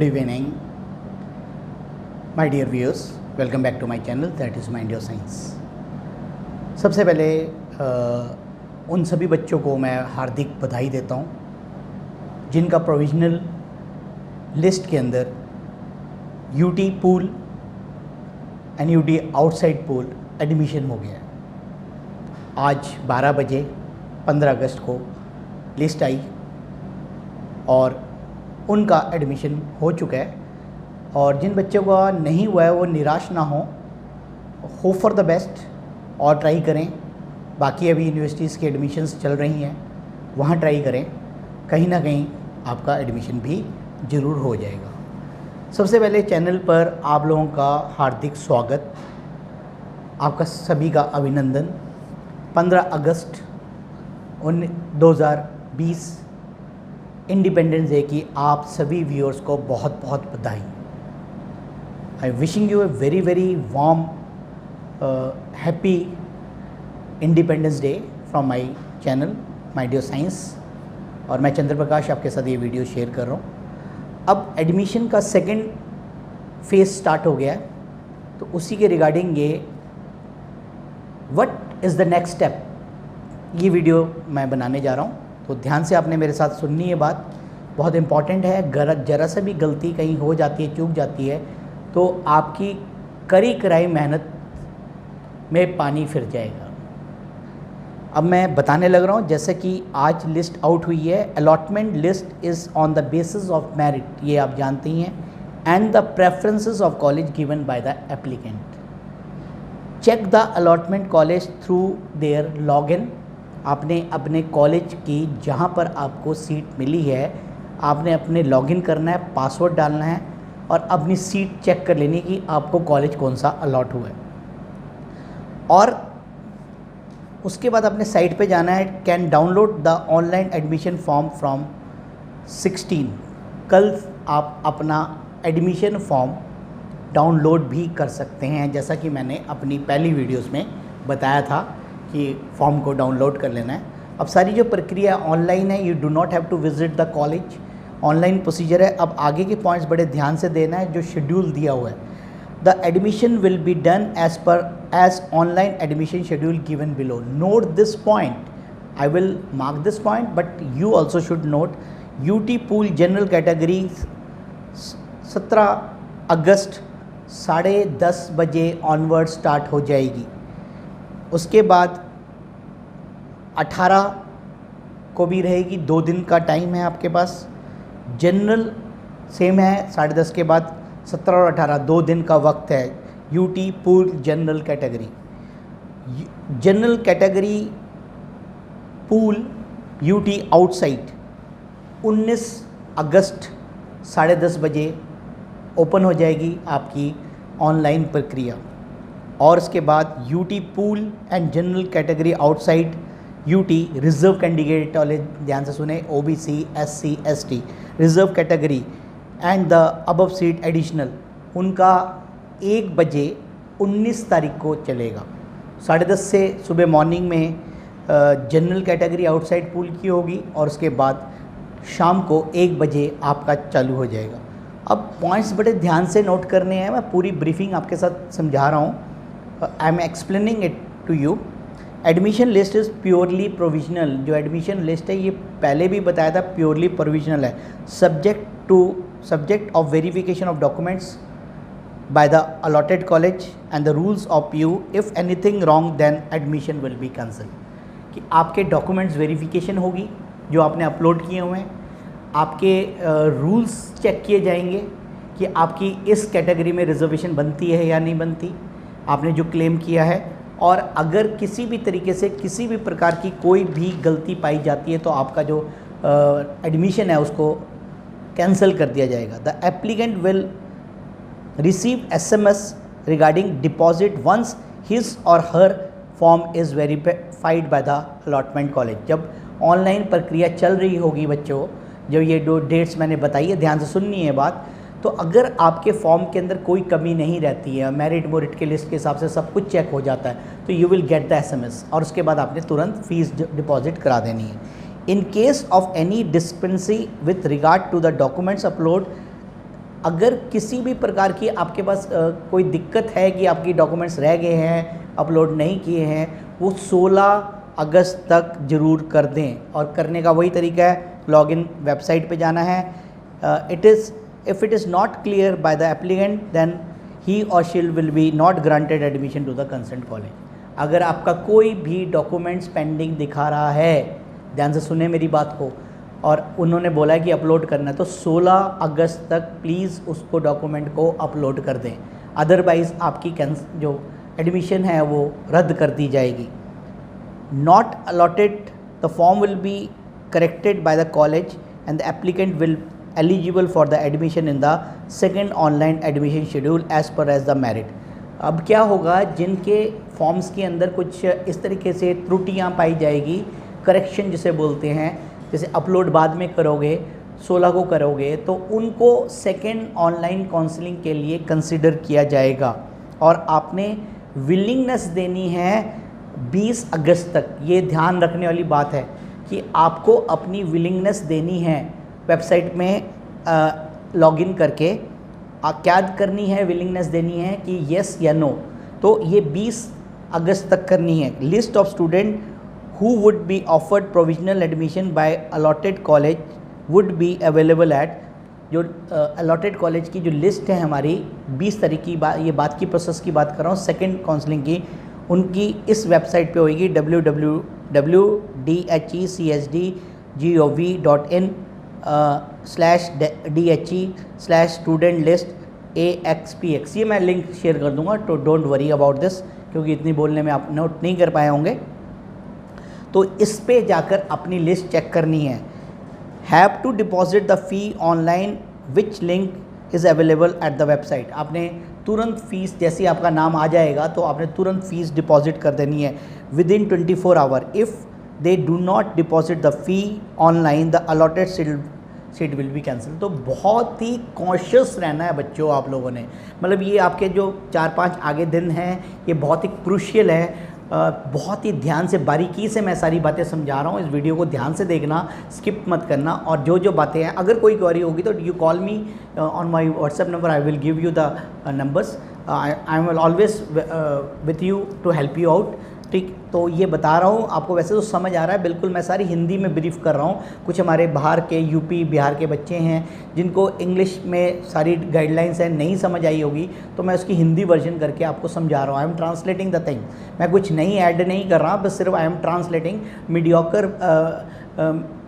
Good evening, my dear viewers. Welcome back to my channel, that is Mind Your Science. सबसे पहले उन सभी बच्चों को मैं हार्दिक बधाई देता हूँ जिनका प्रोविजनल लिस्ट के अंदर UT pool and UT outside pool admission हो गया है। आज 12 बजे 15 अगस्त को लिस्ट आई और उनका एडमिशन हो चुका है। और जिन बच्चों का नहीं हुआ है वो निराश ना हो, होप फॉर द बेस्ट और ट्राई करें। बाकी अभी यूनिवर्सिटीज़ की एडमिशन्स चल रही हैं, वहाँ ट्राई करें, कहीं ना कहीं आपका एडमिशन भी ज़रूर हो जाएगा। सबसे पहले चैनल पर आप लोगों का हार्दिक स्वागत, आपका सभी का अभिनंदन। 15 अगस्त 2020 इंडिपेंडेंस डे की आप सभी व्यूअर्स को बहुत बहुत बधाई। I wishing you a very very warm happy independence day from my channel mind your science. और मैं चंद्र प्रकाश आपके साथ ये वीडियो शेयर कर रहा हूँ। अब एडमिशन का सेकंड फेज स्टार्ट हो गया है, तो उसी के रिगार्डिंग ये what is the next step, ये वीडियो मैं बनाने जा रहा हूँ। तो ध्यान से आपने मेरे साथ सुननी है, बात बहुत इम्पॉर्टेंट है। जरा सा भी गलती कहीं हो जाती है, चूक जाती है, तो आपकी करी कराई मेहनत में पानी फिर जाएगा। अब मैं बताने लग रहा हूँ, जैसे कि आज लिस्ट आउट हुई है। Allotment list is on the basis of merit, ये आप जानते ही हैं, and the preferences of college given by the applicant. Check the allotment college through their login. आपने अपने कॉलेज की जहाँ पर आपको सीट मिली है, आपने अपने लॉगिन करना है, पासवर्ड डालना है और अपनी सीट चेक कर लेनी कि आपको कॉलेज कौन सा अलॉट हुआ है। और उसके बाद अपने साइट पे जाना है। Can download the online admission form from 16। कल आप अपना एडमिशन फॉर्म डाउनलोड भी कर सकते हैं, जैसा कि मैंने अपनी पहली वीडियोस में बताया था कि फॉर्म को डाउनलोड कर लेना है। अब सारी जो प्रक्रिया ऑनलाइन है, you do not have to visit the college, online procedure है। अब आगे के पॉइंट्स बड़े ध्यान से देना है, जो शेड्यूल दिया हुआ है। The admission will be done as online admission schedule given below. Note this point, I will mark this point, but you also should note. UT pool general category 17 अगस्त 10:30 बजे ऑनवर्ड स्टार्ट हो जाएगी। उसके बाद 18 को भी रहेगी, 2 दिन का टाइम है आपके पास। जनरल सेम है, 10:30 के बाद 17 और 18 2 दिन का वक्त है। UT pool general category, general category pool UT outside 19 अगस्त 10:30 बजे ओपन हो जाएगी आपकी ऑनलाइन प्रक्रिया। और उसके बाद UT pool and general category outside UT reserve candidate वाले ध्यान से सुने, OBC SC ST reserve category and the above seat additional, उनका 1 बजे 19 तारीख को चलेगा। 10:30 से सुबह मॉर्निंग में जनरल कैटेगरी आउटसाइड पूल की होगी और उसके बाद शाम को 1 बजे आपका चालू हो जाएगा। अब पॉइंट्स बड़े ध्यान से नोट करने हैं, मैं पूरी ब्रीफिंग आपके साथ समझा रहा हूँ। I am explaining it to you. Admission list is purely provisional. जो एडमिशन लिस्ट है ये पहले भी बताया था, प्योरली प्रोविजनल है, subject of verification of documents by the allotted college and the rules of you. If anything wrong then admission will be cancel. कि आपके डॉक्यूमेंट्स वेरिफिकेशन होगी जो आपने अपलोड किए हुए हैं, आपके रूल्स चेक किए जाएंगे कि आपकी इस कैटेगरी में रिजर्वेशन बनती है या नहीं बनती, आपने जो क्लेम किया है। और अगर किसी भी तरीके से किसी भी प्रकार की कोई भी गलती पाई जाती है तो आपका जो एडमिशन है उसको कैंसिल कर दिया जाएगा। The applicant will receive SMS regarding deposit once his or her form is verified by the allotment college. जब ऑनलाइन प्रक्रिया चल रही होगी बच्चों, जो ये 2 डेट्स मैंने बताई है, ध्यान से सुननी है बात, तो अगर आपके फॉर्म के अंदर कोई कमी नहीं रहती है, मेरिट मोरिट के लिस्ट के हिसाब से सब कुछ चेक हो जाता है, तो you will get the SMS और उसके बाद आपने तुरंत फीस डिपॉजिट करा देनी है। In case of any discrepancy with regard to the documents upload अगर किसी भी प्रकार की आपके पास कोई दिक्कत है कि आपकी डॉक्यूमेंट्स रह गए हैं, अपलोड नहीं किए हैं, वो 16 अगस्त तक ज़रूर कर दें। और करने का वही तरीका है, लॉगिन वेबसाइट पे जाना है। If it is not clear by the applicant then he or she will be not granted admission to the concern college. अगर आपका कोई भी डॉक्यूमेंट्स पेंडिंग दिखा रहा है, ध्यान से सुने मेरी बात को, और उन्होंने बोला है कि अपलोड करना है, तो 16 अगस्त तक प्लीज़ उसको डॉक्यूमेंट को अपलोड कर दें, अदरवाइज़ आपकी जो एडमिशन है वो रद्द कर दी जाएगी। Not allotted, the form will be corrected by the college and the applicant will eligible for the admission in the second online admission schedule as per as the merit. अब क्या होगा, जिनके फॉर्म्स के अंदर कुछ इस तरीके से त्रुटियां पाई जाएगी, करेक्शन जिसे बोलते हैं, जैसे अपलोड बाद में करोगे, 16 को करोगे, तो उनको सेकेंड ऑनलाइन काउंसलिंग के लिए कंसिडर किया जाएगा। और आपने विलिंगनेस देनी है 20 अगस्त तक। ये ध्यान रखने वाली बात है कि आपको अपनी विलिंगनेस देनी है वेबसाइट में लॉगिन करके। क्या करनी है, विलिंगनेस देनी है कि येस या नो, तो ये 20 अगस्त तक करनी है। List of student who would be offered provisional admission by allotted college would be available at, जो allotted कॉलेज की जो लिस्ट है हमारी 20 तारीख की ये बात की प्रोसेस की बात कर रहा हूँ, सेकेंड काउंसलिंग की, उनकी इस वेबसाइट पे होगी www.dhec.in/dhe/student-list-AXPX। ये मैं लिंक शेयर कर दूंगा, तो डोंट वरी अबाउट दिस, क्योंकि इतनी बोलने में आप नोट नहीं कर पाए होंगे। तो इस पे जाकर अपनी लिस्ट चेक करनी है। Have to deposit the fee online which link is available at the website. आपने तुरंत फ़ीस, जैसे आपका नाम आ जाएगा तो आपने तुरंत फ़ीस डिपॉजिट कर देनी है within 24 hour. If they do not deposit the fee online the allotted seat will be cancel. तो बहुत ही कॉन्शियस रहना है बच्चों आप लोगों ने, मतलब ये आपके जो 4-5 आगे दिन हैं ये बहुत ही क्रूशियल है। बहुत ही ध्यान से बारीकी से मैं सारी बातें समझा रहा हूँ, इस वीडियो को ध्यान से देखना, स्किप मत करना। और जो जो बातें हैं, अगर कोई क्वेरी होगी तो you call me on my WhatsApp number, I will give you the numbers, I will always with you to help you out. ठीक, तो ये बता रहा हूँ आपको, वैसे तो समझ आ रहा है बिल्कुल, मैं सारी हिंदी में ब्रीफ कर रहा हूँ। कुछ हमारे बाहर के यूपी बिहार के बच्चे हैं जिनको इंग्लिश में सारी गाइडलाइंस है नहीं समझ आई होगी, तो मैं उसकी हिंदी वर्जन करके आपको समझा रहा हूँ। I M translating the thing, मैं कुछ नई ऐड नहीं कर रहा, बस सिर्फ I am translating, mediocre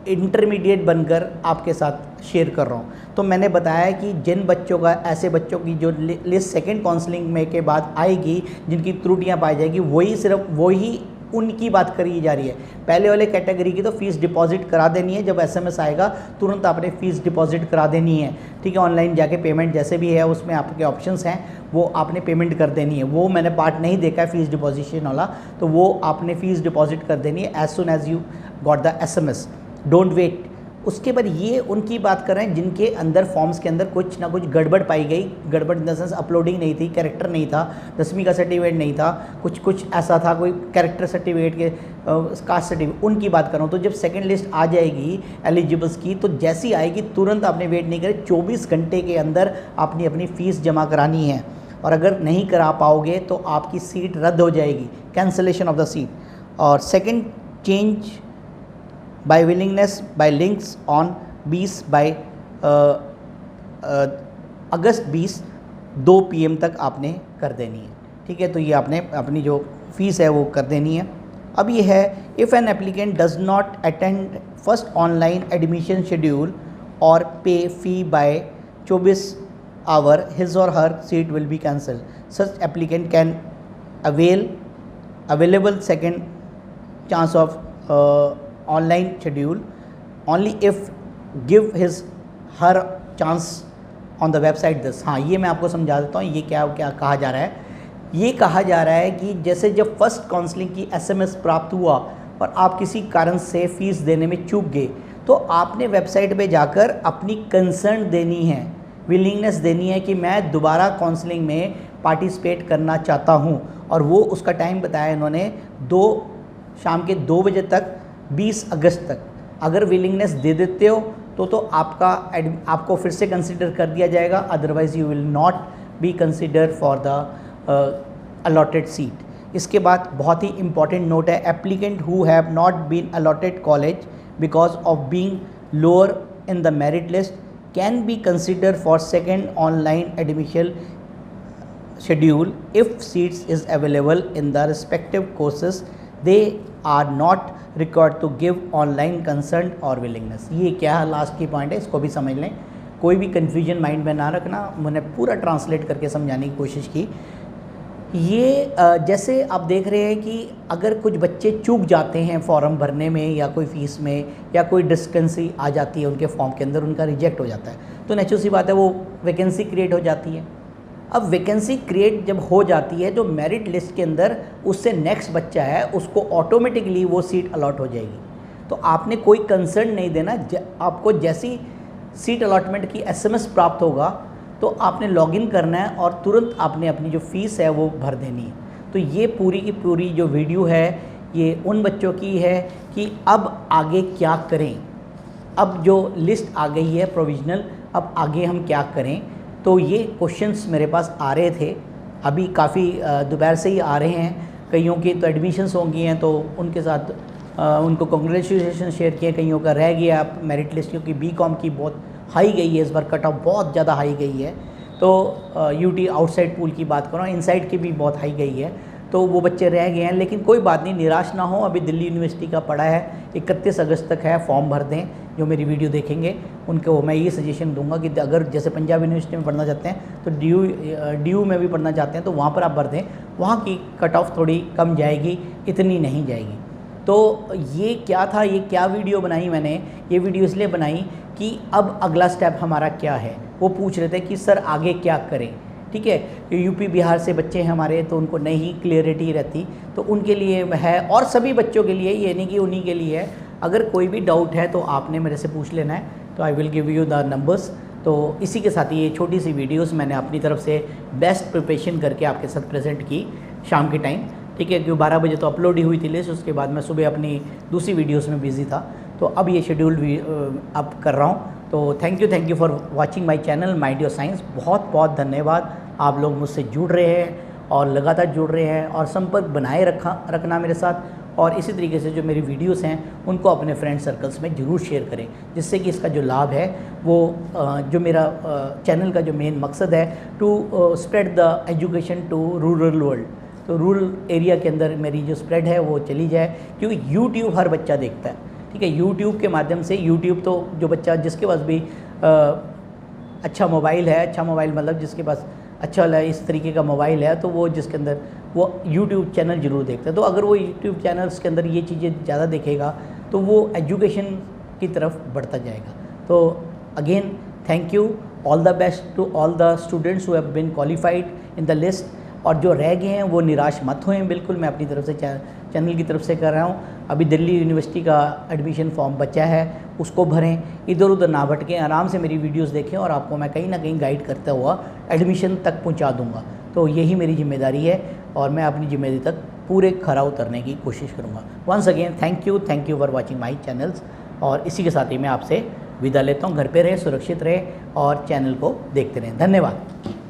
intermediate बनकर आपके साथ शेयर कर रहा हूँ। तो मैंने बताया कि जिन बच्चों का, ऐसे बच्चों की जो लिस्ट सेकेंड काउंसलिंग में के बाद आएगी, जिनकी त्रुटियाँ पाई जाएगी, वही सिर्फ वही उनकी बात करी जा रही है। पहले वाले कैटेगरी की तो फ़ीस डिपॉजिट करा देनी है, जब एसएमएस आएगा तुरंत आपने फ़ीस डिपॉजिट करा देनी है। ठीक है, ऑनलाइन जाके पेमेंट जैसे भी है उसमें आपके ऑप्शंस हैं, वो आपने पेमेंट कर देनी है। वो मैंने पार्ट नहीं देखा है फ़ीस डिपॉजिशन वाला, तो वो आपने फ़ीस डिपॉजिट कर देनी है as soon as you got the SMS, don't wait. उसके बाद ये उनकी बात कर रहे हैं जिनके अंदर फॉर्म्स के अंदर कुछ ना कुछ गड़बड़ पाई गई। गड़बड़ इन द सेंस अपलोडिंग नहीं थी, कैरेक्टर नहीं था, 10वीं का सर्टिफिकेट नहीं था, कुछ ऐसा था, कोई कैरेक्टर सर्टिफिकेट के कास्ट सर्टिफिकेट, उनकी बात कर रहा हूँ। तो जब सेकंड लिस्ट आ जाएगी एलिजिबल्स की, तो जैसी आएगी तुरंत आपने वेट नहीं करें, 24 घंटे के अंदर आपने अपनी फ़ीस जमा करानी है। और अगर नहीं करा पाओगे तो आपकी सीट रद्द हो जाएगी, कैंसिलेशन ऑफ द सीट। और second change by willingness by links on 20 by August 20 2 PM तक आपने कर देनी है। ठीक है, तो ये आपने अपनी जो फीस है वो कर देनी है। अब ये है, if an applicant does not attend first online admission schedule or pay fee by 24 hour, his or her seat will be cancel. Such applicant can available second chance of online schedule only if give his her chance on the website this. हाँ, ये मैं आपको समझा देता हूँ, ये क्या क्या कहा जा रहा है। ये कहा जा रहा है कि जैसे जब फर्स्ट काउंसलिंग की एसएमएस प्राप्त हुआ और आप किसी कारण से फ़ीस देने में चूक गए, तो आपने वेबसाइट पे जाकर अपनी कंसर्न देनी है, विलिंगनेस देनी है कि मैं दोबारा काउंसलिंग में पार्टिसिपेट करना चाहता हूँ। और वो उसका टाइम बताया इन्होंने, शाम के 2 बजे तक, 20 अगस्त तक। अगर विलिंगनेस दे देते हो तो आपको फिर से कंसिडर कर दिया जाएगा, otherwise you will not be consider for the allotted seat. इसके बाद बहुत ही इंपॉर्टेंट नोट है, applicant who have not been allotted college because of being lower in the merit list can be consider for second online admission schedule if seats is available in the respective courses. They are not required to give online consent or willingness. ये क्या last की point है, इसको भी समझ लें, कोई भी कन्फ्यूजन माइंड में ना रखना। मैंने पूरा ट्रांसलेट करके समझाने की कोशिश की। ये जैसे आप देख रहे हैं कि अगर कुछ बच्चे चूक जाते हैं फॉर्म भरने में या कोई फ़ीस में या कोई डिस्क्रेपेंसी आ जाती है उनके फॉर्म के अंदर, उनका रिजेक्ट हो जाता है, तो नेचुरल सी बात है वो वैकेंसी क्रिएट हो जाती है। अब वैकेंसी क्रिएट जब हो जाती है, जो मेरिट लिस्ट के अंदर उससे नेक्स्ट बच्चा है उसको ऑटोमेटिकली वो सीट अलॉट हो जाएगी। तो आपने कोई कंसर्न नहीं देना, आपको जैसी सीट अलॉटमेंट की एसएमएस प्राप्त होगा तो आपने लॉगिन करना है और तुरंत आपने अपनी जो फ़ीस है वो भर देनी है। तो ये पूरी की पूरी जो वीडियो है ये उन बच्चों की है कि अब आगे क्या करें। अब जो लिस्ट आ गई है प्रोविज़नल, अब आगे हम क्या करें। तो ये क्वेश्चंस मेरे पास आ रहे थे, अभी काफ़ी दोपहर से ही आ रहे हैं। कईयों की तो एडमिशन्स होंगी हैं तो उनके साथ उनको कांग्रेचुलेशन शेयर किए, कईयों का रह गया मेरिट लिस्ट, क्योंकि बीकॉम की बहुत हाई गई है इस बार, कट ऑफ बहुत ज़्यादा हाई गई है। तो यूटी आउटसाइड पूल की बात करो, इनसाइड की भी बहुत हाई गई है, तो वो बच्चे रह गए हैं। लेकिन कोई बात नहीं, निराश ना हो, अभी दिल्ली यूनिवर्सिटी का पड़ा है, 31 अगस्त तक है, फॉर्म भर दें। जो मेरी वीडियो देखेंगे उनको मैं ये सजेशन दूंगा कि अगर जैसे पंजाब यूनिवर्सिटी में पढ़ना चाहते हैं तो डी में भी पढ़ना चाहते हैं तो वहाँ पर आप भर दें, वहाँ की कट ऑफ थोड़ी कम जाएगी, इतनी नहीं जाएगी। तो ये क्या था, ये क्या वीडियो बनाई मैंने, ये वीडियो इसलिए बनाई कि अब अगला स्टेप हमारा क्या है। वो पूछ रहे थे कि सर आगे क्या करें, ठीक है। यूपी बिहार से बच्चे हैं हमारे, तो उनको नहीं क्लियरिटी रहती, तो उनके लिए है और सभी बच्चों के लिए, ये नहीं कि उन्हीं के लिए है। अगर कोई भी डाउट है तो आपने मेरे से पूछ लेना है, तो आई will give you the numbers. तो इसी के साथ ये छोटी सी वीडियोस मैंने अपनी तरफ से बेस्ट प्रिपरेशन करके आपके साथ प्रेजेंट की शाम के टाइम, ठीक है। क्योंकि 12 बजे तो अपलोड ही हुई थी लिस्ट, उसके बाद मैं सुबह अपनी दूसरी वीडियोस में बिजी था, तो अब ये शेड्यूल भी अब कर रहा हूँ। तो thank you for watching my channel mind your science. बहुत बहुत धन्यवाद, आप लोग मुझसे जुड़ रहे हैं और लगातार जुड़ रहे हैं और संपर्क बनाए रखना मेरे साथ। और इसी तरीके से जो मेरी वीडियोस हैं उनको अपने फ्रेंड सर्कल्स में ज़रूर शेयर करें, जिससे कि इसका जो लाभ है वो जो मेरा चैनल का जो मेन मकसद है to spread the education to rural world, तो रूरल एरिया के अंदर मेरी जो स्प्रेड है वो चली जाए। क्योंकि यूट्यूब हर बच्चा देखता है, ठीक है। यूट्यूब के माध्यम से, यूट्यूब तो जो बच्चा जिसके पास भी अच्छा मोबाइल है, अच्छा मोबाइल मतलब जिसके पास अच्छा वाला इस तरीके का मोबाइल है, तो वो जिसके अंदर वो यूट्यूब चैनल ज़रूर देखता है। तो अगर वो यूट्यूब चैनल्स के अंदर ये चीज़ें ज़्यादा देखेगा तो वो एजुकेशन की तरफ बढ़ता जाएगा। तो again thank you, all the best to all the students who have been qualified in the list. और जो रह गए हैं वो निराश मत होएं, बिल्कुल मैं अपनी तरफ से चैनल की तरफ से कर रहा हूँ। अभी दिल्ली यूनिवर्सिटी का एडमिशन फॉर्म बचा है, उसको भरें, इधर उधर ना भटकें, आराम से मेरी वीडियोस देखें और आपको मैं कहीं ना कहीं गाइड करता हुआ एडमिशन तक पहुँचा दूँगा। तो यही मेरी जिम्मेदारी है और मैं अपनी जिम्मेदारी तक पूरे खरा उतरने की कोशिश करूँगा। Once again thank you for watching my channels. और इसी के साथ ही मैं आपसे विदा लेता हूँ। घर पे रहे, सुरक्षित रहे और चैनल को देखते रहें। धन्यवाद।